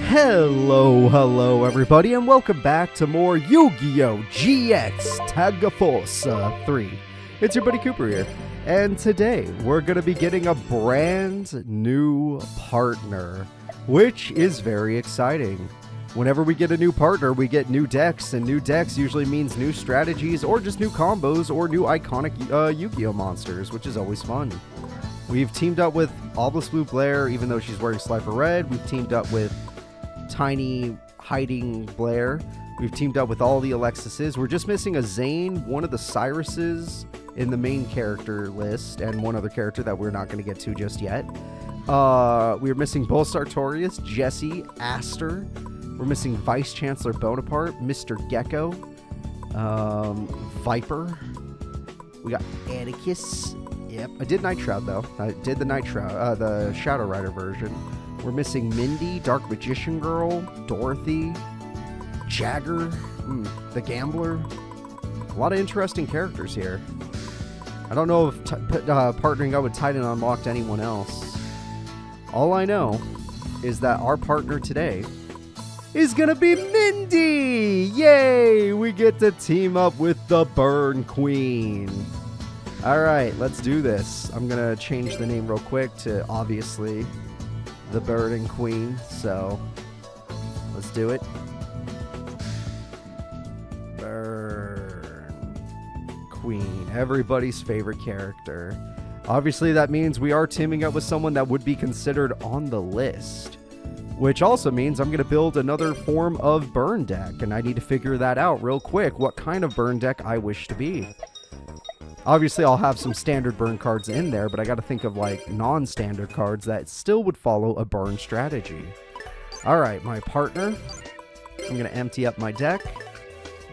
Hello everybody, and welcome back to more Yu-Gi-Oh! GX Tag Force 3. It's your buddy Cooper here, and today we're going to be getting a brand new partner, which is very exciting. Whenever we get a new partner, we get new decks, and new decks usually means new strategies, or just new combos, or new iconic Yu-Gi-Oh! Monsters, which is always fun. We've teamed up with Obelisk Blue Blair, even though she's wearing Slifer Red. We've teamed up with Tiny Hiding Blair. We've teamed up with all the Alexises. We're just missing a Zane, one of the Cyruses in the main character list, and one other character that we're not going to get to just yet. We're missing both Sartorius, Jesse, Aster. We're missing Vice Chancellor Bonaparte, Mr. Gecko, Viper. We got Atticus. Yep, I did Night Shroud though. I did the Night Shroud, the Shadow Rider version. We're missing Mindy, Dark Magician Girl, Dorothy, Jagger, the Gambler. A lot of interesting characters here. I don't know if partnering up with Titan unlocked anyone else. All I know is that our partner today is gonna be Mindy! Yay! We get to team up with the Burn Queen. Alright, let's do this. I'm gonna change the name real quick to, obviously, the Burning Queen, so let's do it. Burn Queen, everybody's favorite character. Obviously, that means we are teaming up with someone that would be considered on the list, which also means I'm going to build another form of burn deck, and I need to figure that out real quick, what kind of burn deck I wish to be. Obviously, I'll have some standard burn cards in there, but I got to think of, like, non-standard cards that still would follow a burn strategy. Alright, my partner. I'm going to empty up my deck.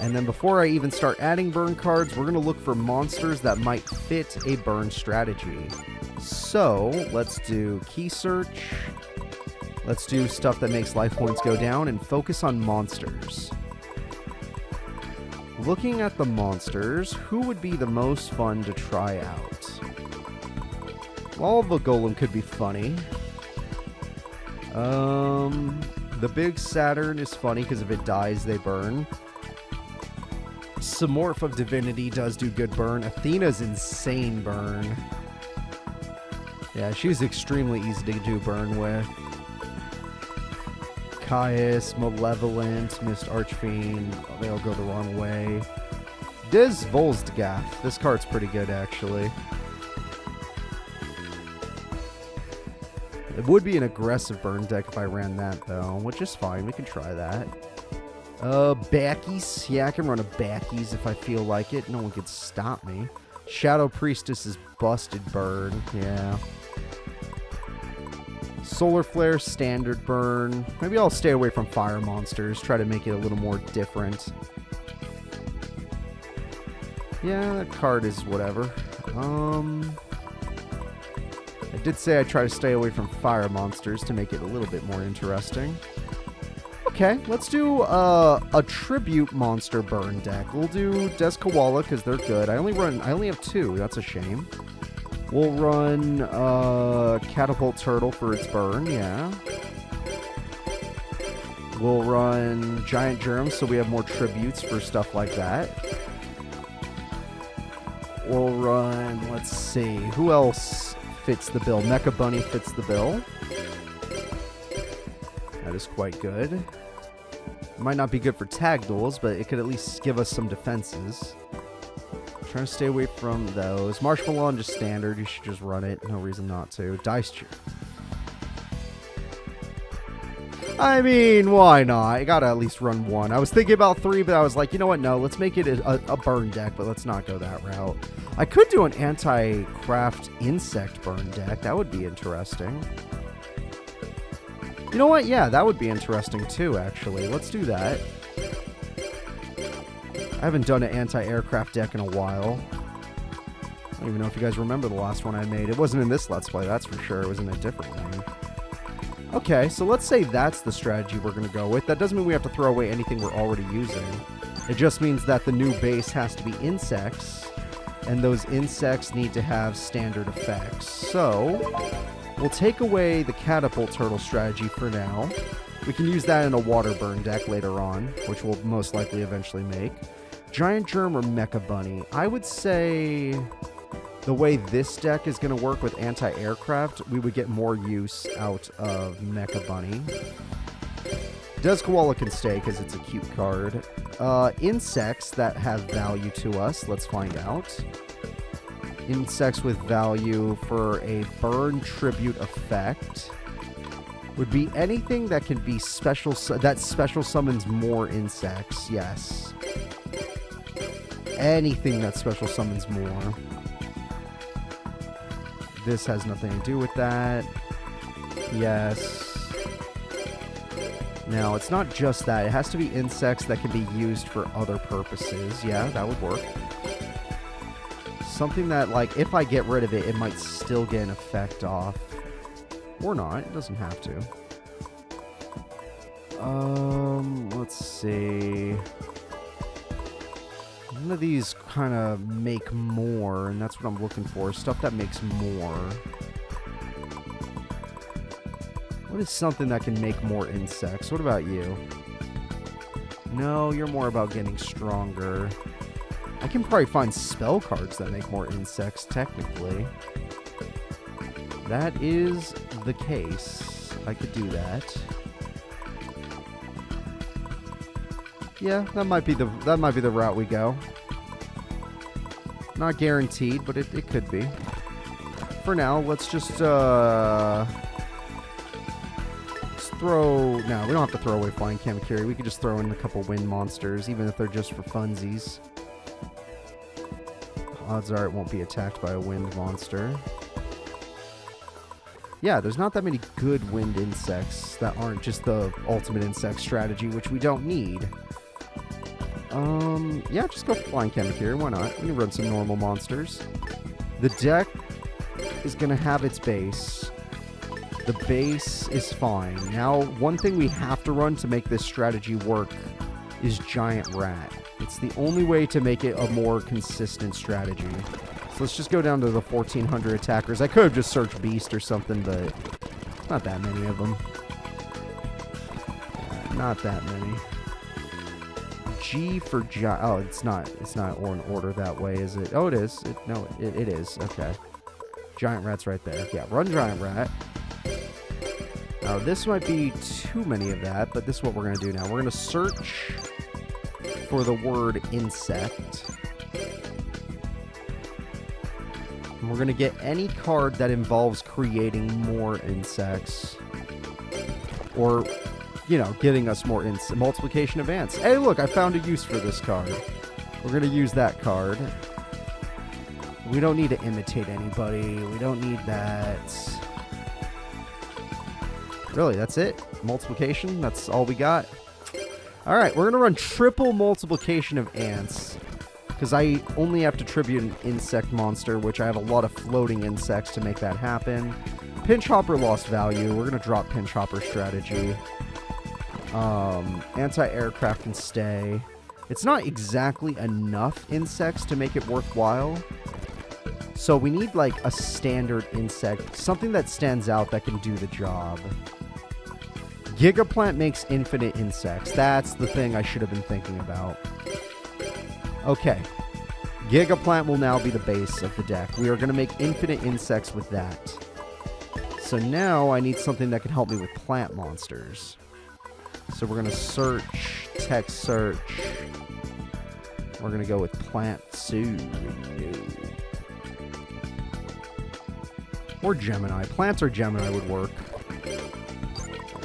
And then before I even start adding burn cards, we're going to look for monsters that might fit a burn strategy. So, let's do key search. Let's do stuff that makes life points go down and focus on monsters. Looking at the monsters, who would be the most fun to try out? Well, the Golem could be funny. The Big Saturn is funny because if it dies, they burn. Samorph of Divinity does do good burn. Athena's insane burn. Yeah, she's extremely easy to do burn with. Caius, Malevolent, Mist Archfiend, they all go the wrong way. Diz Volstgath. This card's pretty good, actually. It would be an aggressive burn deck if I ran that, though, which is fine. We can try that. Backies. Yeah, I can run a Backies if I feel like it. No one can stop me. Shadow Priestess is busted burn. Yeah. Solar Flare, standard burn. Maybe I'll stay away from fire monsters. Try to make it a little more different. Yeah, that card is whatever. I did say I'd try to stay away from fire monsters to make it a little bit more interesting. Okay, let's do a tribute monster burn deck. We'll do Deskawala because they're good. I only have two. That's a shame. We'll run Catapult Turtle for its burn, yeah. We'll run Giant Germs so we have more tributes for stuff like that. We'll run, let's see, who else fits the bill? Mecha Bunny fits the bill. That is quite good. It might not be good for tag duels, but it could at least give us some defenses. Trying to stay away from those. Marshmallow just standard. You should just run it. No reason not to. Dice. I mean, why not? I gotta at least run one. I was thinking about three, but I was like, you know what? No, let's make it a burn deck, but let's not go that route. I could do an anti-craft insect burn deck. That would be interesting. You know what? Yeah, that would be interesting too, actually. Let's do that. I haven't done an anti-aircraft deck in a while. I don't even know if you guys remember the last one I made. It wasn't in this Let's Play, that's for sure. It was in a different one. Okay, so let's say that's the strategy we're going to go with. That doesn't mean we have to throw away anything we're already using. It just means that the new base has to be insects, and those insects need to have standard effects. So, we'll take away the Catapult Turtle strategy for now. We can use that in a water burn deck later on, which we'll most likely eventually make. Giant Germ or Mecha Bunny? I would say the way this deck is going to work with anti-aircraft, we would get more use out of Mecha Bunny. Does Koala can stay because it's a cute card. Insects that have value to us. Let's find out. Insects with value for a burn tribute effect would be anything that can be special, that special summons more insects. Yes. Anything that special summons more. This has nothing to do with that. Yes. Now, it's not just that. It has to be insects that can be used for other purposes. Yeah, that would work. Something that, like, if I get rid of it, it might still get an effect off. Or not. It doesn't have to. Let's see. None of these kind of make more, and that's what I'm looking for. Stuff that makes more. What is something that can make more insects? What about you? No, you're more about getting stronger. I can probably find spell cards that make more insects, technically. That is the case. I could do that. Yeah, that might be the route we go. Not guaranteed, but it could be. For now, let's just throw... No, we don't have to throw away Flying Kamakiri. We could just throw in a couple wind monsters, even if they're just for funsies. Odds are it won't be attacked by a wind monster. Yeah, there's not that many good wind insects that aren't just the ultimate insect strategy, which we don't need. Yeah, just go for Flying Kamakiri. Why not? We can run some normal monsters. The deck is going to have its base. The base is fine. Now, one thing we have to run to make this strategy work is Giant Rat. It's the only way to make it a more consistent strategy. So let's just go down to the 1400 attackers. I could have just searched Beast or something, but not that many of them. Not that many. G for Giant... Oh, it's not in order that way, is it? Oh, it is. It is. Okay. Giant Rat's right there. Yeah, run Giant Rat. Now, this might be too many of that, but this is what we're going to do now. We're going to search for the word insect. And we're going to get any card that involves creating more insects. Or, you know, getting us more multiplication of ants. Hey, look, I found a use for this card. We're going to use that card. We don't need to imitate anybody. We don't need that. Really, that's it? Multiplication? That's all we got? Alright, we're going to run triple multiplication of ants. Because I only have to tribute an insect monster, which I have a lot of floating insects to make that happen. Pinch Hopper lost value. We're going to drop Pinch Hopper strategy. Anti-aircraft can stay. It's not exactly enough insects to make it worthwhile. So we need like a standard insect. Something that stands out that can do the job. Gigaplant makes infinite insects. That's the thing I should have been thinking about. Okay. Gigaplant will now be the base of the deck. We are going to make infinite insects with that. So now I need something that can help me with plant monsters. So we're going to search, text search. We're going to go with Plant Zoo. Or Gemini. Plants or Gemini would work.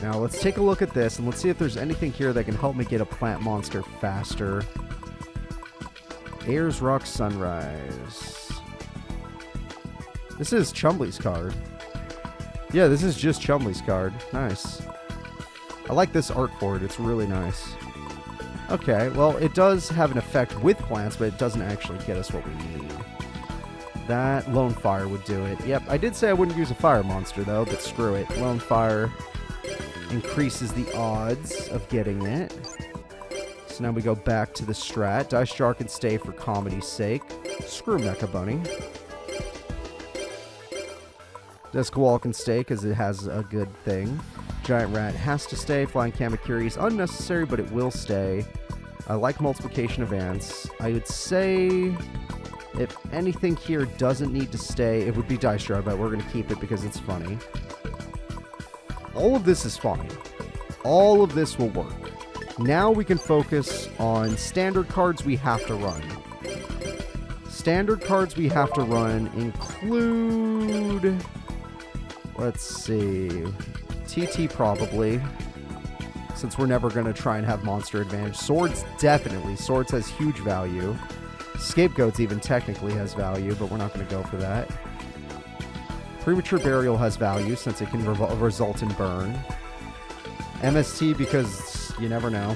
Now let's take a look at this and let's see if there's anything here that can help me get a plant monster faster. Ayers Rock Sunrise. This is Chumley's card. Yeah, this is just Chumley's card. Nice. I like this art for it. It's really nice. Okay, well, it does have an effect with plants, but it doesn't actually get us what we need. That Lone Fire would do it. Yep, I did say I wouldn't use a fire monster, though, but screw it. Lone Fire increases the odds of getting it. So now we go back to the strat. Dice Jar can stay for comedy's sake. Screw Mecha Bunny. Discwall can stay because it has a good thing. Giant Rat has to stay. Flying Kamakiri is unnecessary, but it will stay. I like Multiplication Advance. I would say if anything here doesn't need to stay, it would be Dice Jar, but we're going to keep it because it's funny. All of this is fine. All of this will work. Now we can focus on standard cards we have to run. Standard cards we have to run include... Let's see... TT probably, since we're never going to try and have monster advantage. Swords, definitely. Swords has huge value. Scapegoats even technically has value, but we're not going to go for that. Premature Burial has value since it can result in burn. MST because you never know.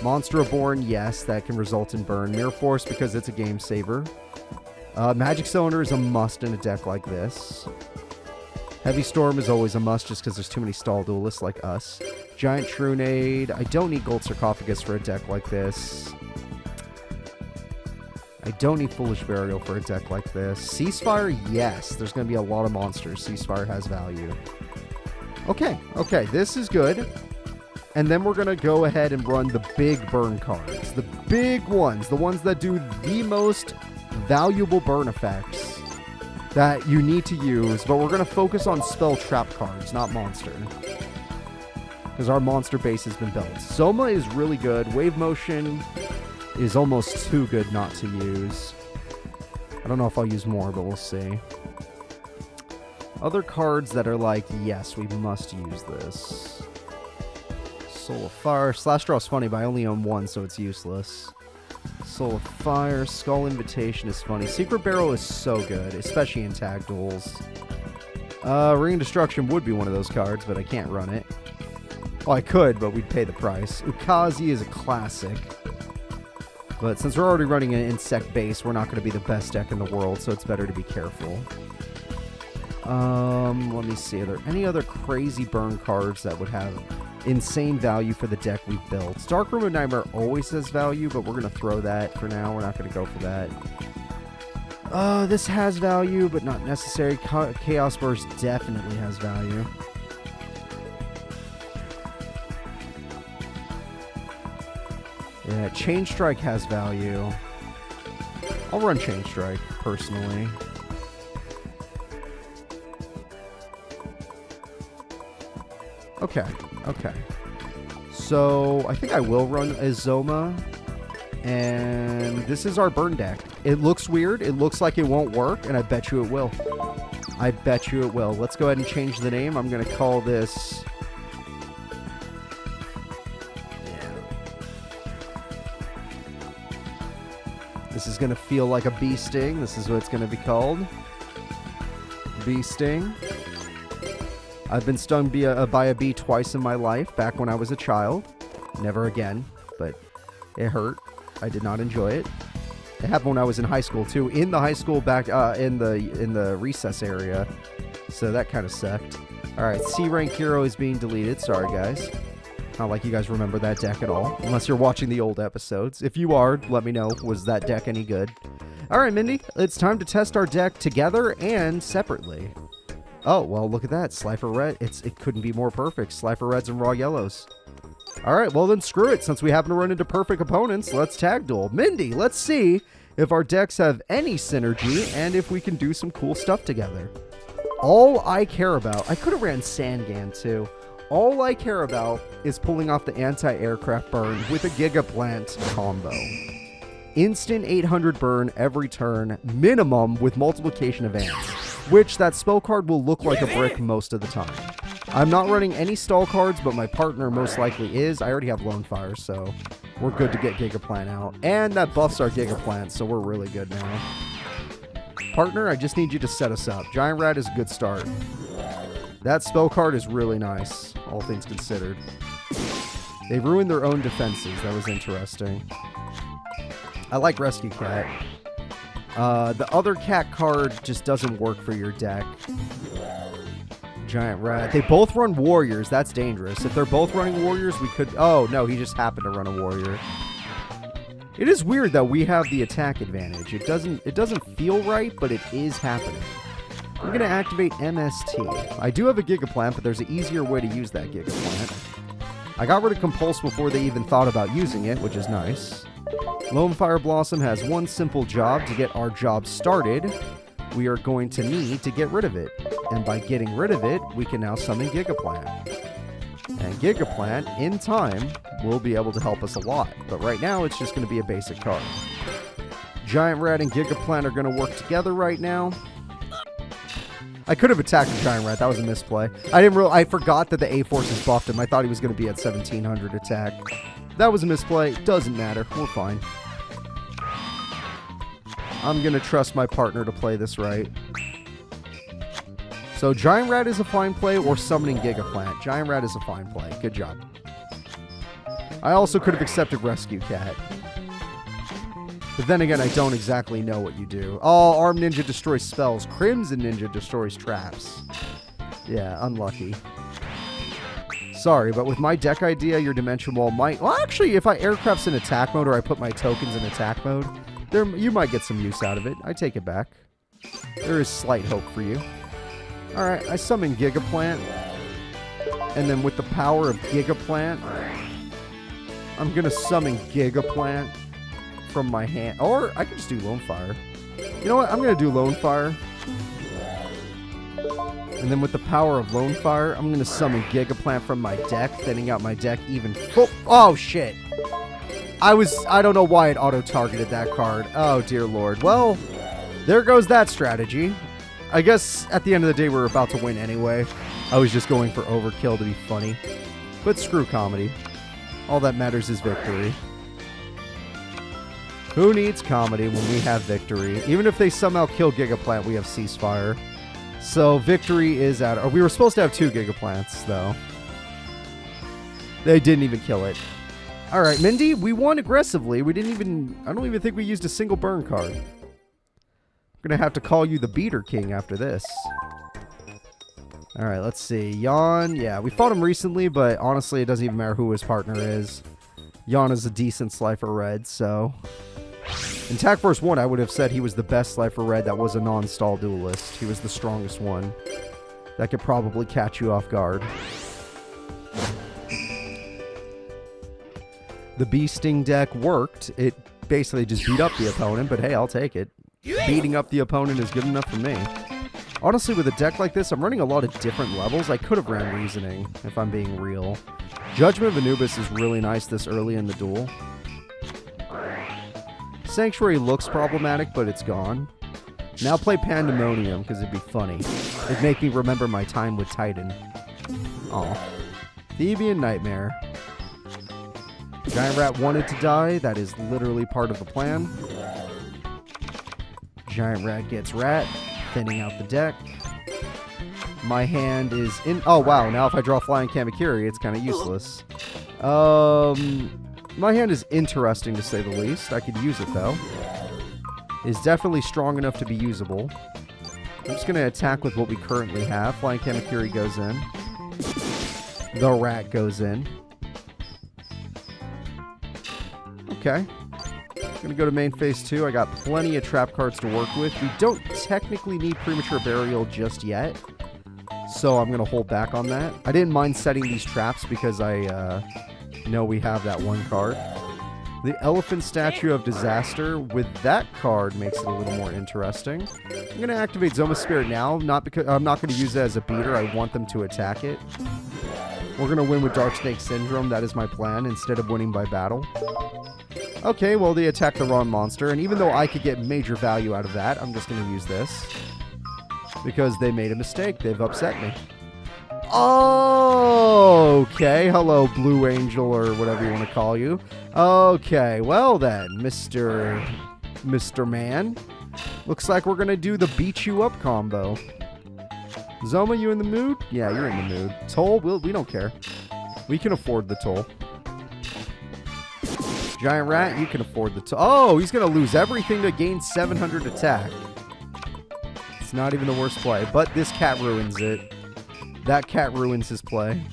Monster Reborn, yes, that can result in burn. Mirror Force because it's a game saver. Magic Cylinder is a must in a deck like this. Heavy Storm is always a must just because there's too many stall duelists like us. Giant Trunade. I don't need Gold Sarcophagus for a deck like this. I don't need Foolish Burial for a deck like this. Ceasefire, yes. There's going to be a lot of monsters. Ceasefire has value. Okay, this is good. And then we're going to go ahead and run the big burn cards. The big ones. The ones that do the most valuable burn effects that you need to use, but we're going to focus on spell trap cards, not monster. Because our monster base has been built. Soma is really good. Wave Motion is almost too good not to use. I don't know if I'll use more, but we'll see. Other cards that are like, yes, we must use this. Soul of Fire. Slash Draw is funny, but I only own one, so it's useless. Soul of Fire, Skull Invitation is funny. Secret Barrel is so good, especially in tag duels. Ring of Destruction would be one of those cards, but I can't run it. Well, I could, but we'd pay the price. Ukazi is a classic. But since we're already running an insect base, we're not going to be the best deck in the world, so it's better to be careful. Let me see. Are there any other crazy burn cards that would have insane value for the deck we've built? Darkroom of Nightmare always has value, but we're going to throw that for now. We're not going to go for that. This has value, but not necessary. Chaos Burst definitely has value. Yeah, Chain Strike has value. I'll run Chain Strike, personally. Okay. So, I think I will run Azoma. And this is our burn deck. It looks weird. It looks like it won't work, and I bet you it will. I bet you it will. Let's go ahead and change the name. I'm going to call this... This is going to feel like a bee sting. This is what it's going to be called. Bee sting. I've been stung by a bee twice in my life, back when I was a child. Never again, but it hurt. I did not enjoy it. It happened when I was in high school, too. In the high school, back in the recess area. So that kind of sucked. Alright, C-Rank Hero is being deleted. Sorry, guys. Not like you guys remember that deck at all, unless you're watching the old episodes. If you are, let me know. Was that deck any good? Alright, Mindy, it's time to test our deck together and separately. Oh, well, look at that. Slifer Red. It couldn't be more perfect. Slifer Reds and Raw Yellows. Alright, well then screw it. Since we happen to run into perfect opponents, let's tag duel. Mindy, let's see if our decks have any synergy and if we can do some cool stuff together. All I care about... I could have ran Sangan, too. All I care about is pulling off the anti-aircraft burn with a Gigaplant combo. Instant 800 burn every turn, minimum with multiplication advance, which that spell card will look like a brick most of the time. I'm not running any stall cards, but my partner most likely is. I already have Lone Fire, so we're good to get Gigaplant out. And that buffs our Gigaplant, so we're really good now. Partner, I just need you to set us up. Giant Rat is a good start. That spell card is really nice, all things considered. They ruined their own defenses. That was interesting. I like Rescue Cat. The other cat card just doesn't work for your deck. Giant Rat. They both run Warriors. That's dangerous. If they're both running Warriors, we could... Oh, no, he just happened to run a Warrior. It is weird that we have the attack advantage. It doesn't feel right, but it is happening. I'm going to activate MST. I do have a Gigaplant, but there's an easier way to use that Gigaplant. I got rid of Compulse before they even thought about using it, which is nice. Lone Fire Blossom has one simple job. To get our job started, we are going to need to get rid of it. And by getting rid of it, we can now summon Gigaplant. And Gigaplant, in time, will be able to help us a lot. But right now, it's just going to be a basic card. Giant Rat and Gigaplant are going to work together right now. I could have attacked the Giant Rat. That was a misplay. I forgot that the A-Forces buffed him. I thought he was going to be at 1700 attack. That was a misplay. Doesn't matter. We're fine. I'm going to trust my partner to play this right. So Giant Rat is a fine play, or summoning Gigaplant. Giant Rat is a fine play. Good job. I also could have accepted Rescue Cat. But then again, I don't exactly know what you do. Oh, Arm Ninja destroys spells. Crimson Ninja destroys traps. Yeah, unlucky. Sorry, but with my deck idea, your Dimension Wall might... Well, actually, if I Aircraft's in attack mode or I put my tokens in attack mode, you might get some use out of it. I take it back. There is slight hope for you. Alright, I summon Gigaplant. And then with the power of Gigaplant, I'm going to summon Gigaplant from my hand. Or I could just do Lone Fire. You know what? I'm going to do Lone Fire. And then with the power of Lone Fire, I'm going to summon Gigaplant from my deck, thinning out my deck even... Oh, shit. I don't know why it auto-targeted that card. Oh, dear Lord. Well, there goes that strategy. I guess at the end of the day, we're about to win anyway. I was just going for overkill to be funny. But screw comedy. All that matters is victory. Who needs comedy when we have victory? Even if they somehow kill Gigaplant, we have Ceasefire. So victory is out. We were supposed to have 2 Gigaplants, though. They didn't even kill it. Alright, Mindy, we won aggressively. I don't even think we used a single burn card. I'm gonna have to call you the Beater King after this. Alright, let's see. Yawn, yeah, we fought him recently, but honestly, it doesn't even matter who his partner is. Yawn is a decent Slifer Red, so... In Attack Force 1, I would have said he was the best Slifer Red that was a non-stall duelist. He was the strongest one. That could probably catch you off guard. The Bee Sting deck worked. It basically just beat up the opponent, but hey, I'll take it. Beating up the opponent is good enough for me. Honestly, with a deck like this, I'm running a lot of different levels. I could have ran Reasoning, if I'm being real. Judgment of Anubis is really nice this early in the duel. Sanctuary looks problematic, but it's gone. Now play Pandemonium, because it'd be funny. It'd make me remember my time with Titan. Aw. Thebian Nightmare. Giant Rat wanted to die. That is literally part of the plan. Giant Rat gets Rat, thinning out the deck. My hand is in... Oh, wow. Now if I draw Flying Kamakiri, it's kind of useless. My hand is interesting, to say the least. I could use it, though. It's definitely strong enough to be usable. I'm just going to attack with what we currently have. Flying Kamakiri goes in. The Rat goes in. Okay. Going to go to main phase 2. I got plenty of trap cards to work with. We don't technically need Premature Burial just yet, so I'm going to hold back on that. I didn't mind setting these traps because I know we have that one card. The Elephant Statue of Disaster with that card makes it a little more interesting. I'm going to activate Zoma Spirit now, not because I'm not going to use it as a beater. I want them to attack it. We're going to win with Dark Snake Syndrome. That is my plan, instead of winning by battle. Okay, well, they attacked the wrong monster, and even though I could get major value out of that, I'm just going to use this. Because they made a mistake. They've upset me. Okay, hello, Blue Angel, or whatever you want to call you. Okay, well then, Mr. Man. Looks like we're going to do the Beat You Up combo. Zoma, you in the mood? Yeah, you're in the mood. Toll, we don't care. We can afford the toll. Giant Rat, you can afford the toll. Oh, he's going to lose everything to gain 700 attack. It's not even the worst play, but this cat ruins it. That cat ruins his play.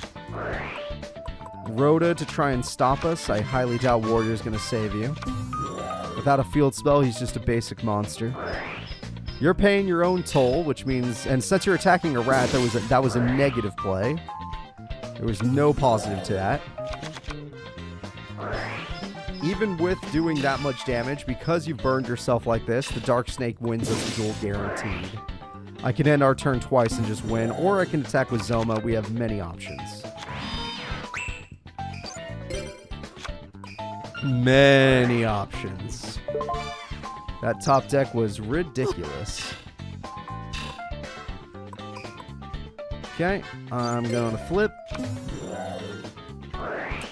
Rhoda to try and stop us. I highly doubt Warrior's going to save you. Without a field spell, he's just a basic monster. You're paying your own toll, which means, and since you're attacking a rat, that was a negative play. There was no positive to that. Even with doing that much damage, because you've burned yourself like this, the Dark Snake wins us the duel guaranteed. I can end our turn twice and just win, or I can attack with Zoma. We have many options. Many options. That top deck was ridiculous. Okay, I'm going to flip.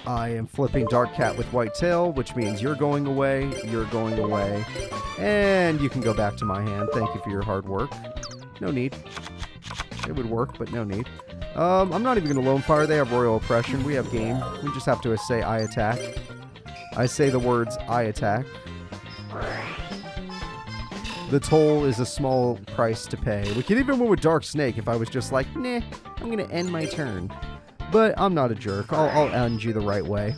I am flipping Dark Cat with White Tail, which means you're going away, and you can go back to my hand. Thank you for your hard work. No need. It would work, but no need. I'm not even going to Lone Fire. They have Royal Oppression. We have game. We just have to say I attack. I say the words I attack. The toll is a small price to pay. We could even win with Dark Snake if I was just like, nah, I'm going to end my turn. But I'm not a jerk. I'll end you the right way.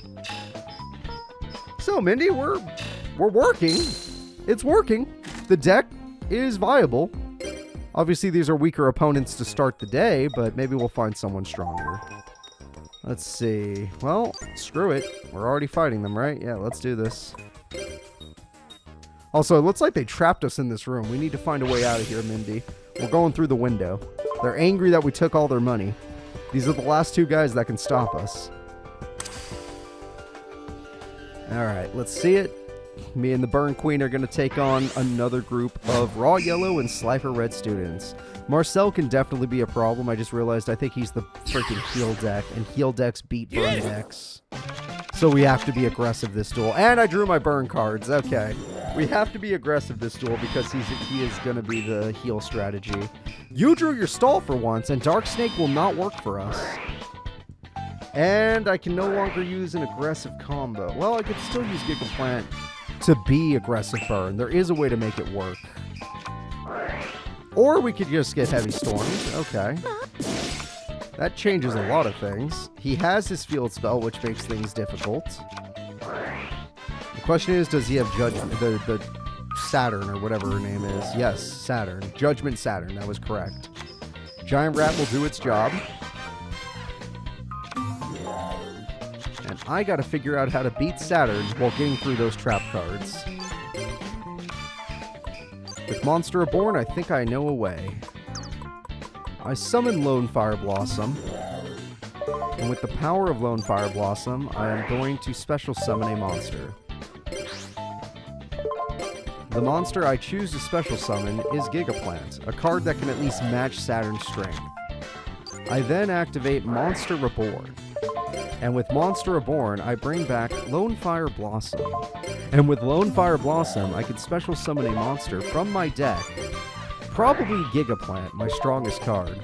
So, Mindy, we're working. It's working. The deck is viable. Obviously, these are weaker opponents to start the day, but maybe we'll find someone stronger. Let's see. Well, screw it. We're already fighting them, right? Yeah, let's do this. Also, it looks like they trapped us in this room. We need to find a way out of here, Mindy. We're going through the window. They're angry that we took all their money. These are the last two guys that can stop us. Alright, let's see it. Me and the Burn Queen are going to take on another group of Raw Yellow and Slifer Red students. Marcel can definitely be a problem. I just realized I think he's the freaking heal deck, and heal decks beat burn decks. So we have to be aggressive this duel. And I drew my burn cards. Okay. We have to be aggressive this duel because he is going to be the heal strategy. You drew your stall for once, and Dark Snake will not work for us. And I can no longer use an aggressive combo. Well, I could still use Gigaplant to be aggressive burn. There is a way to make it work. Or we could just get Heavy Storms. Okay. That changes a lot of things. He has his field spell, which makes things difficult. The question is, does he have Judgment? The Saturn, or whatever her name is. Yes, Saturn. Judgment Saturn. That was correct. Giant Rat will do its job. And I gotta figure out how to beat Saturn while getting through those trap cards. With Monster Reborn, I think I know a way. I summon Lone Fire Blossom. And with the power of Lone Fire Blossom, I am going to special summon a monster. The monster I choose to special summon is Gigaplant, a card that can at least match Saturn's strength. I then activate Monster Reborn. And with Monster Reborn, I bring back Lone Fire Blossom. And with Lone Fire Blossom, I can special summon a monster from my deck. Probably Gigaplant, my strongest card.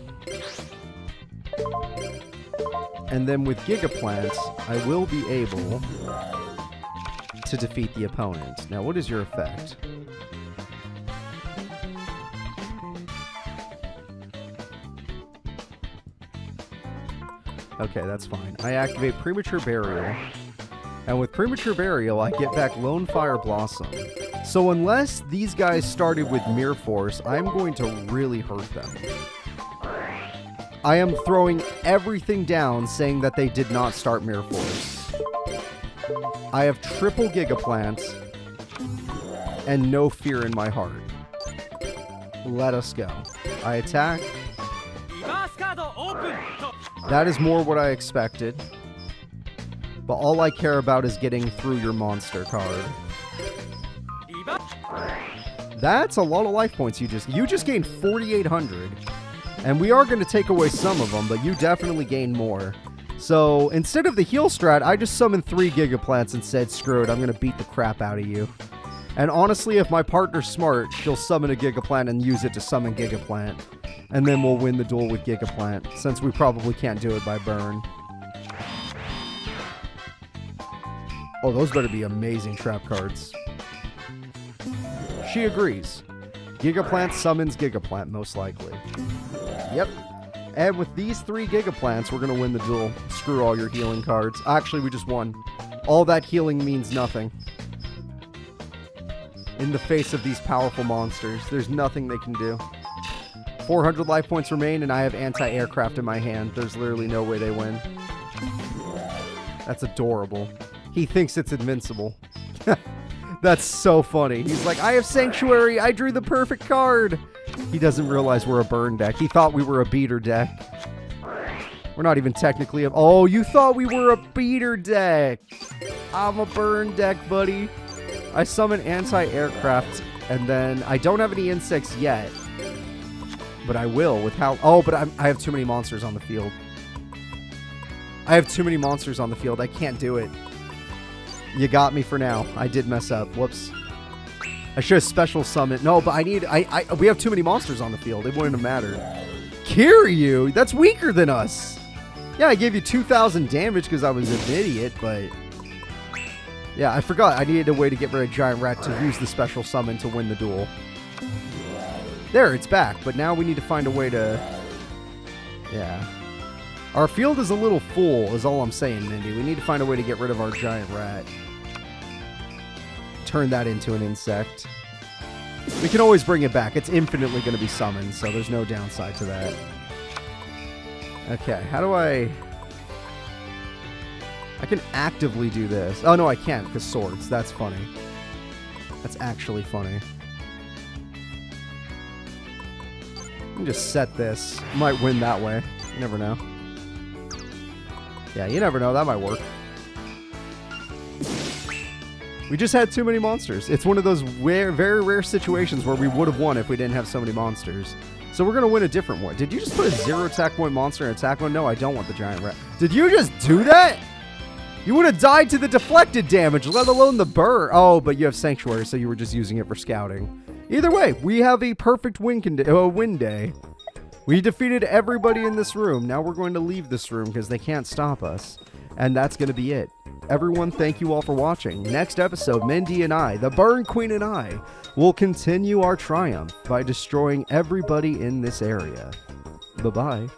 And then with Gigaplant, I will be able to defeat the opponent. Now, what is your effect? Okay, that's fine. I activate Premature Burial. And with Premature Burial, I get back Lone Fire Blossom. So unless these guys started with Mirror Force, I'm going to really hurt them. I am throwing everything down saying that they did not start Mirror Force. I have triple Gigaplant and no fear in my heart. Let us go. I attack. That is more what I expected. But all I care about is getting through your monster card. That's a lot of life points you just gained 4,800. And we are going to take away some of them, but you definitely gained more. So instead of the heal strat, I just summoned 3 Gigaplants and said, screw it, I'm going to beat the crap out of you. And honestly, if my partner's smart, she'll summon a Gigaplant and use it to summon Gigaplant. And then we'll win the duel with Gigaplant, since we probably can't do it by burn. Oh, those better be amazing trap cards. She agrees. Gigaplant summons Gigaplant, most likely. Yep. And with these 3 Gigaplants, we're going to win the duel. Screw all your healing cards. Actually, we just won. All that healing means nothing. in the face of these powerful monsters. There's nothing they can do. 400 life points remain, and I have anti-aircraft in my hand. There's literally no way they win. That's adorable. He thinks it's invincible. That's so funny. He's like, I have Sanctuary. I drew the perfect card. He doesn't realize we're a burn deck. He thought we were a beater deck. We're not even technically a... Oh, you thought we were a beater deck. I'm a burn deck, buddy. I summon anti-aircraft, and then I don't have any insects yet. But I will with how... Oh, but I have too many monsters on the field. I have too many monsters on the field. I can't do it. You got me for now. I did mess up. Whoops. I should have special summoned. No, but I need... we have too many monsters on the field. It wouldn't have mattered. Kiryu? That's weaker than us. Yeah, I gave you 2,000 damage because I was an idiot, but... Yeah, I forgot. I needed a way to get rid of Giant Rat to use the special summon to win the duel. There, it's back. But now we need to find a way to... Yeah. Our field is a little full, is all I'm saying, Mindy. We need to find a way to get rid of our Giant Rat. Turn that into an insect. We can always bring it back. It's infinitely going to be summoned, so there's no downside to that. Okay, how do I can actively do this. Oh, no, I can't, because swords. That's funny. That's actually funny. Let me just set this. Might win that way. You never know. Yeah, you never know. That might work. We just had too many monsters. It's one of those very rare situations where we would have won if we didn't have so many monsters. So we're going to win a different one. Did you just put a 0 attack point monster in attack mode? No, I don't want the Giant Rat. Did you just do that? You would have died to the deflected damage, let alone the burr. Oh, but you have Sanctuary, so you were just using it for scouting. Either way, we have a perfect win day. We defeated everybody in this room. Now we're going to leave this room because they can't stop us. And that's going to be it. Everyone, thank you all for watching. Next episode, Mindy and I, the Burn Queen and I, will continue our triumph by destroying everybody in this area. Bye-bye.